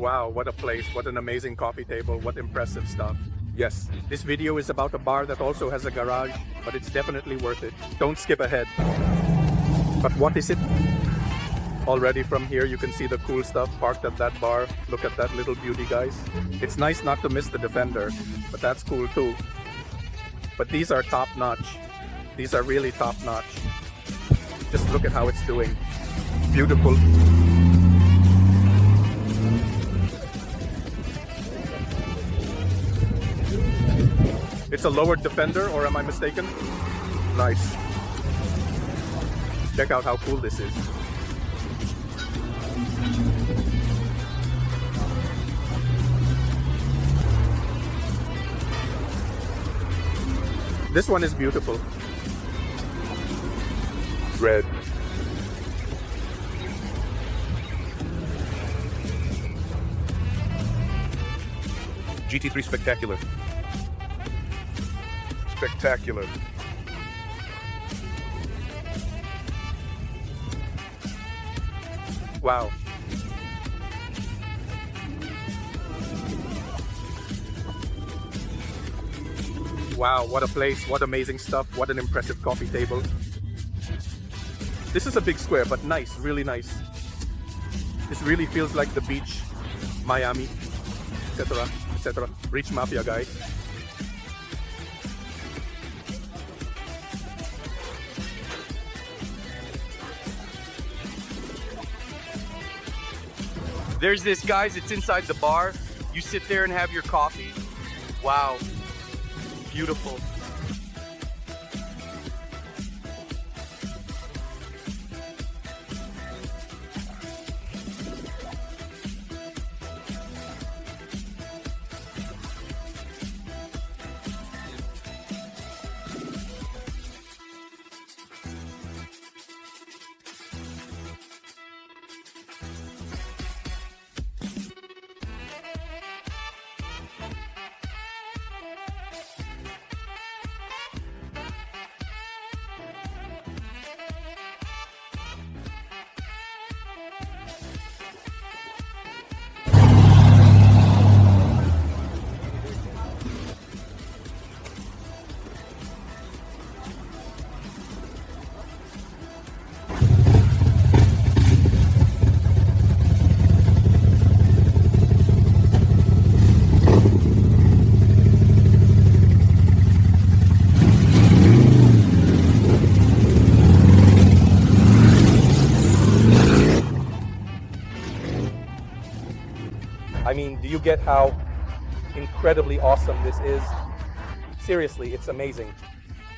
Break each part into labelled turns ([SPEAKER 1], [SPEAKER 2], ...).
[SPEAKER 1] Wow, what a place, what an amazing coffee table, what impressive stuff. Yes, this video is about a bar that also has a garage, but it's definitely worth it. Don't skip ahead. But what is it? Already from here you can see the cool stuff parked at that bar. Look at that little beauty, guys. It's nice not to miss the Defender, but that's cool too. But these are top notch. These are really top notch. Just look at how it's doing. Beautiful. It's a lowered Defender, or am I mistaken? Nice. Check out how cool this is. This one is beautiful. Red.
[SPEAKER 2] GT3 Spectacular.
[SPEAKER 1] Spectacular. Wow. Wow, what a place, what amazing stuff, what an impressive coffee table. This is a big square, but nice, really nice. This really feels like the beach, Miami, etc., etc. Rich Mafia guy.
[SPEAKER 2] There's this, guys, it's inside the bar. You sit there and have your coffee. Wow, beautiful.
[SPEAKER 1] I mean, do you get how incredibly awesome this is? Seriously, it's amazing.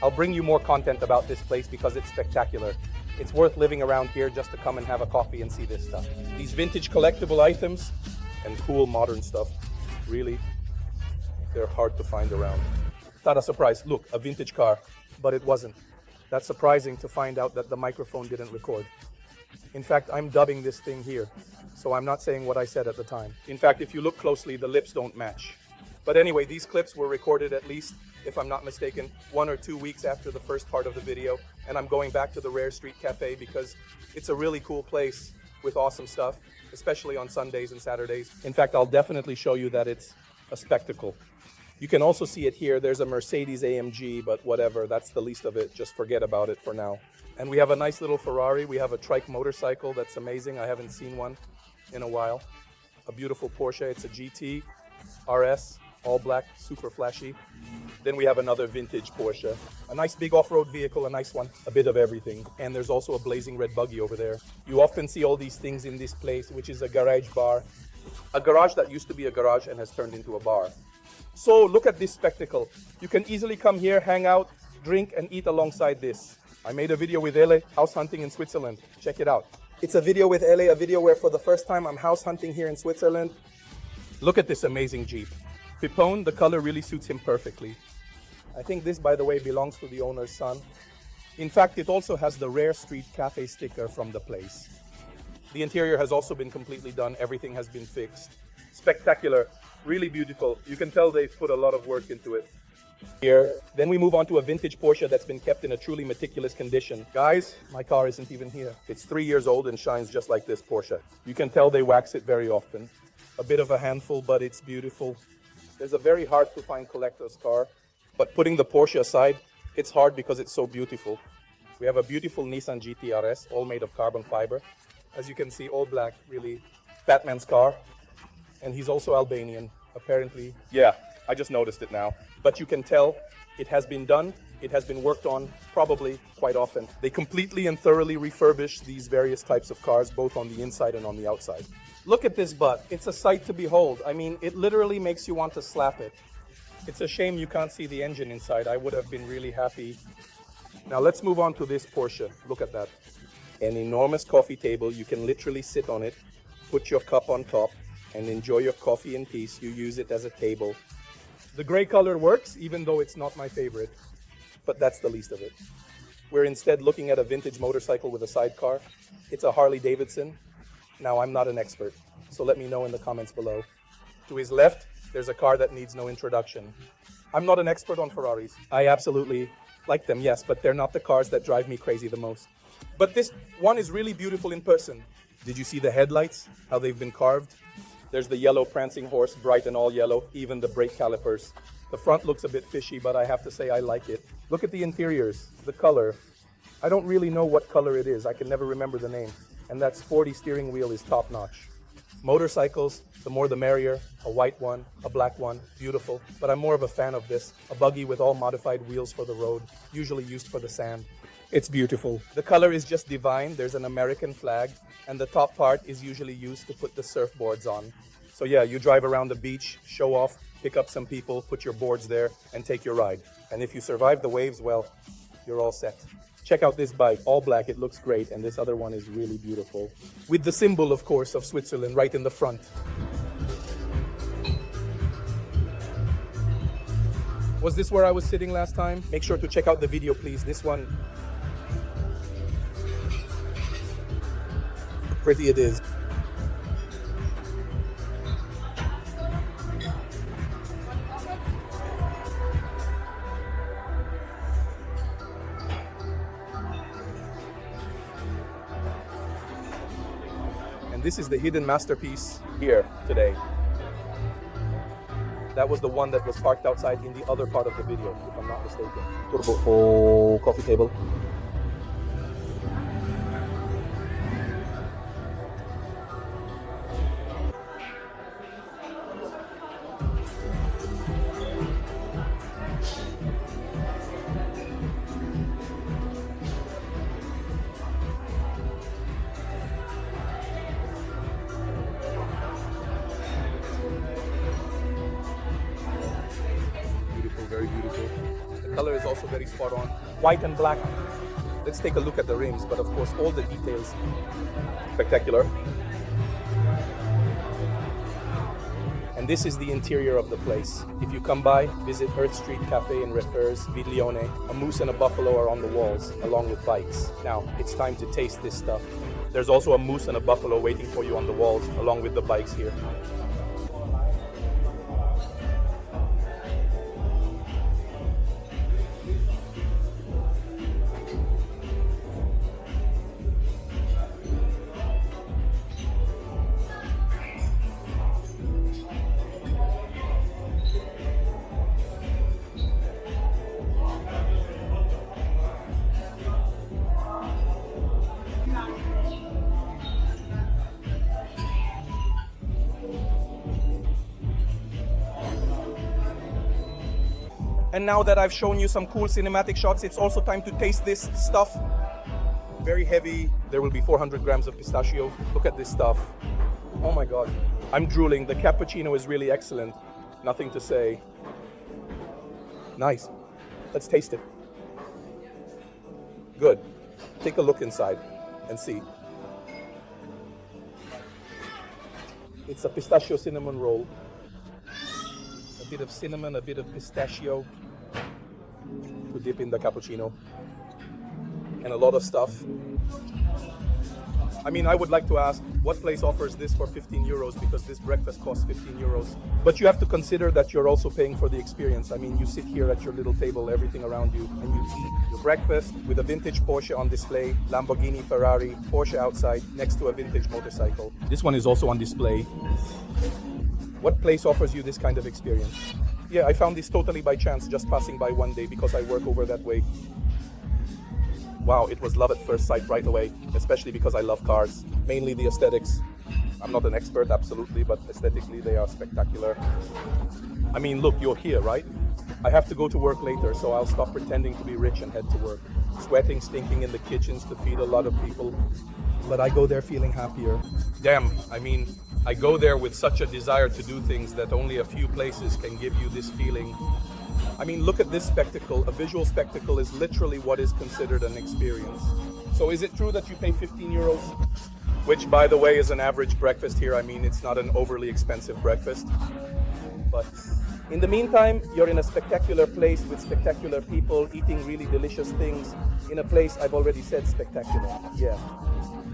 [SPEAKER 1] I'll bring you more content about this place because it's spectacular. It's worth living around here just to come and have a coffee and see this stuff. These vintage collectible items and cool modern stuff, really, they're hard to find around. Not a surprise. Look, a vintage car, but it wasn't. That's surprising to find out that the microphone didn't record. In fact, I'm dubbing this thing here, so I'm not saying what I said at the time. In fact, if you look closely, the lips don't match. But anyway, these clips were recorded at least, if I'm not mistaken, 1 or 2 weeks after the first part of the video, and I'm going back to the Rare Street Cafe because it's a really cool place with awesome stuff, especially on Sundays and Saturdays. In fact, I'll definitely show you that it's a spectacle. You can also see it here. There's a Mercedes AMG, but whatever, that's the least of it. Just forget about it for now. And we have a nice little Ferrari. We have a trike motorcycle that's amazing. I haven't seen one in a while. A beautiful Porsche. It's a GT RS, all black, super flashy. Then we have another vintage Porsche. A nice big off-road vehicle, a nice one. A bit of everything. And there's also a blazing red buggy over there. You often see all these things in this place, which is a garage bar. A garage that used to be a garage and has turned into a bar. So look at this spectacle. You can easily come here, hang out, drink, and eat alongside this. I made a video with Ele, house hunting in Switzerland. Check it out. It's a video with Ele, a video where for the first time I'm house hunting here in Switzerland. Look at this amazing Jeep. Pipone, the color really suits him perfectly. I think this, by the way, belongs to the owner's son. In fact, it also has the Rare Street Cafe sticker from the place. The interior has also been completely done. Everything has been fixed. Spectacular, really beautiful. You can tell they've put a lot of work into it. Here, then we move on to a vintage Porsche that's been kept in a truly meticulous condition. Guys, my car isn't even here. It's 3 years old and shines just like this Porsche. You can tell they wax it very often. A bit of a handful, but it's beautiful. There's a very hard to find collector's car, but putting the Porsche aside, it's hard because it's so beautiful. We have a beautiful Nissan GTRS, all made of carbon fiber. As you can see, all black, really Batman's car. And he's also Albanian, apparently. Yeah, I just noticed it now. But you can tell it has been done. It has been worked on probably quite often. They completely and thoroughly refurbish these various types of cars, both on the inside and on the outside. Look at this butt. It's a sight to behold. I mean, it literally makes you want to slap it. It's a shame you can't see the engine inside. I would have been really happy. Now let's move on to this Porsche. Look at that. An enormous coffee table. You can literally sit on it, put your cup on top, and enjoy your coffee in peace. You use it as a table. The gray color works, even though it's not my favorite. But that's the least of it. We're instead looking at a vintage motorcycle with a sidecar. It's a Harley Davidson. Now, I'm not an expert, so let me know in the comments below. To his left, there's a car that needs no introduction. I'm not an expert on Ferraris. I absolutely like them, yes, but they're not the cars that drive me crazy the most. But this one is really beautiful in person. Did you see the headlights, how they've been carved? There's the yellow prancing horse, bright and all yellow, even the brake calipers. The front looks a bit fishy, but I have to say I like it. Look at the interiors, the color. I don't really know what color it is. I can never remember the name. And that sporty steering wheel is top-notch. Motorcycles, the more the merrier. A white one, a black one, beautiful. But I'm more of a fan of this. A buggy with all modified wheels for the road, usually used for the sand. It's beautiful. The color is just divine. There's an American flag, and the top part is usually used to put the surfboards on. So yeah, you drive around the beach, show off, pick up some people, put your boards there, and take your ride. And if you survive the waves, well, you're all set. Check out this bike, all black, it looks great, and this other one is really beautiful. With the symbol, of course, of Switzerland right in the front. Was this where I was sitting last time? Make sure to check out the video, please. This one, pretty it is. This is the hidden masterpiece here today. That was the one that was parked outside in the other part of the video, if I'm not mistaken. Turbo coffee table. Very beautiful. The color is also very spot on. White and black. Let's take a look at the rims, but of course all the details spectacular. And this is the interior of the place. If you come by, visit Earth Street Cafe and Refers, Viglione. A moose and a buffalo are on the walls, along with bikes. Now, it's time to taste this stuff. There's also a moose and a buffalo waiting for you on the walls, along with the bikes here. And now that I've shown you some cool cinematic shots, it's also time to taste this stuff. Very heavy. There will be 400 grams of pistachio. Look at this stuff. Oh my God. I'm drooling. The cappuccino is really excellent. Nothing to say. Nice. Let's taste it. Good. Take a look inside and see. It's a pistachio cinnamon roll. A bit of cinnamon, a bit of pistachio to dip in the cappuccino, and a lot of stuff. I mean, I would like to ask, what place offers this for 15 euros? Because this breakfast costs 15 euros. But you have to consider that you're also paying for the experience. I mean, you sit here at your little table, everything around you, and you eat your breakfast with a vintage Porsche on display, Lamborghini, Ferrari, Porsche outside, next to a vintage motorcycle. This one is also on display. What place offers you this kind of experience? Yeah, I found this totally by chance, just passing by one day because I work over that way. Wow, it was love at first sight right away, especially because I love cars, mainly the aesthetics. I'm not an expert, absolutely, but aesthetically they are spectacular. I mean, look, you're here, right? I have to go to work later, so I'll stop pretending to be rich and head to work. Sweating, stinking in the kitchens to feed a lot of people, but I go there feeling happier. Damn, I mean, I go there with such a desire to do things that only a few places can give you this feeling. I mean, look at this spectacle. A visual spectacle is literally what is considered an experience. So is it true that you pay 15 euros? Which, by the way, is an average breakfast here. I mean, it's not an overly expensive breakfast. But in the meantime, you're in a spectacular place with spectacular people eating really delicious things in a place I've already said spectacular. Yeah,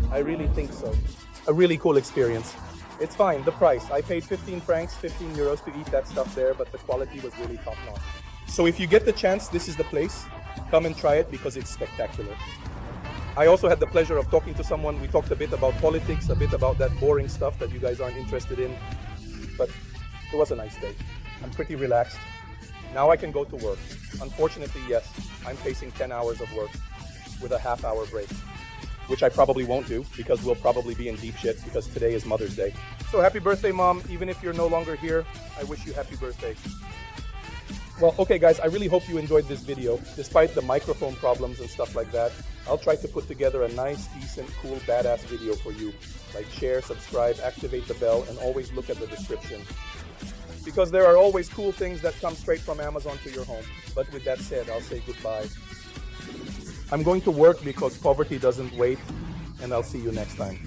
[SPEAKER 1] I really think so. A really cool experience. It's fine, the price. I paid 15 francs, 15 euros to eat that stuff there, but the quality was really top-notch. So if you get the chance, this is the place. Come and try it because it's spectacular. I also had the pleasure of talking to someone. We talked a bit about politics, a bit about that boring stuff that you guys aren't interested in. But it was a nice day. I'm pretty relaxed. Now I can go to work. Unfortunately, yes, I'm facing 10 hours of work with a half-hour break, which I probably won't do because we'll probably be in deep shit because today is Mother's Day. So happy birthday, Mom. Even if you're no longer here, I wish you happy birthday. Well, okay guys, I really hope you enjoyed this video. Despite the microphone problems and stuff like that, I'll try to put together a nice, decent, cool, badass video for you. Like share, subscribe, activate the bell, and always look at the description. Because there are always cool things that come straight from Amazon to your home. But with that said, I'll say goodbye. I'm going to work because poverty doesn't wait, and I'll see you next time.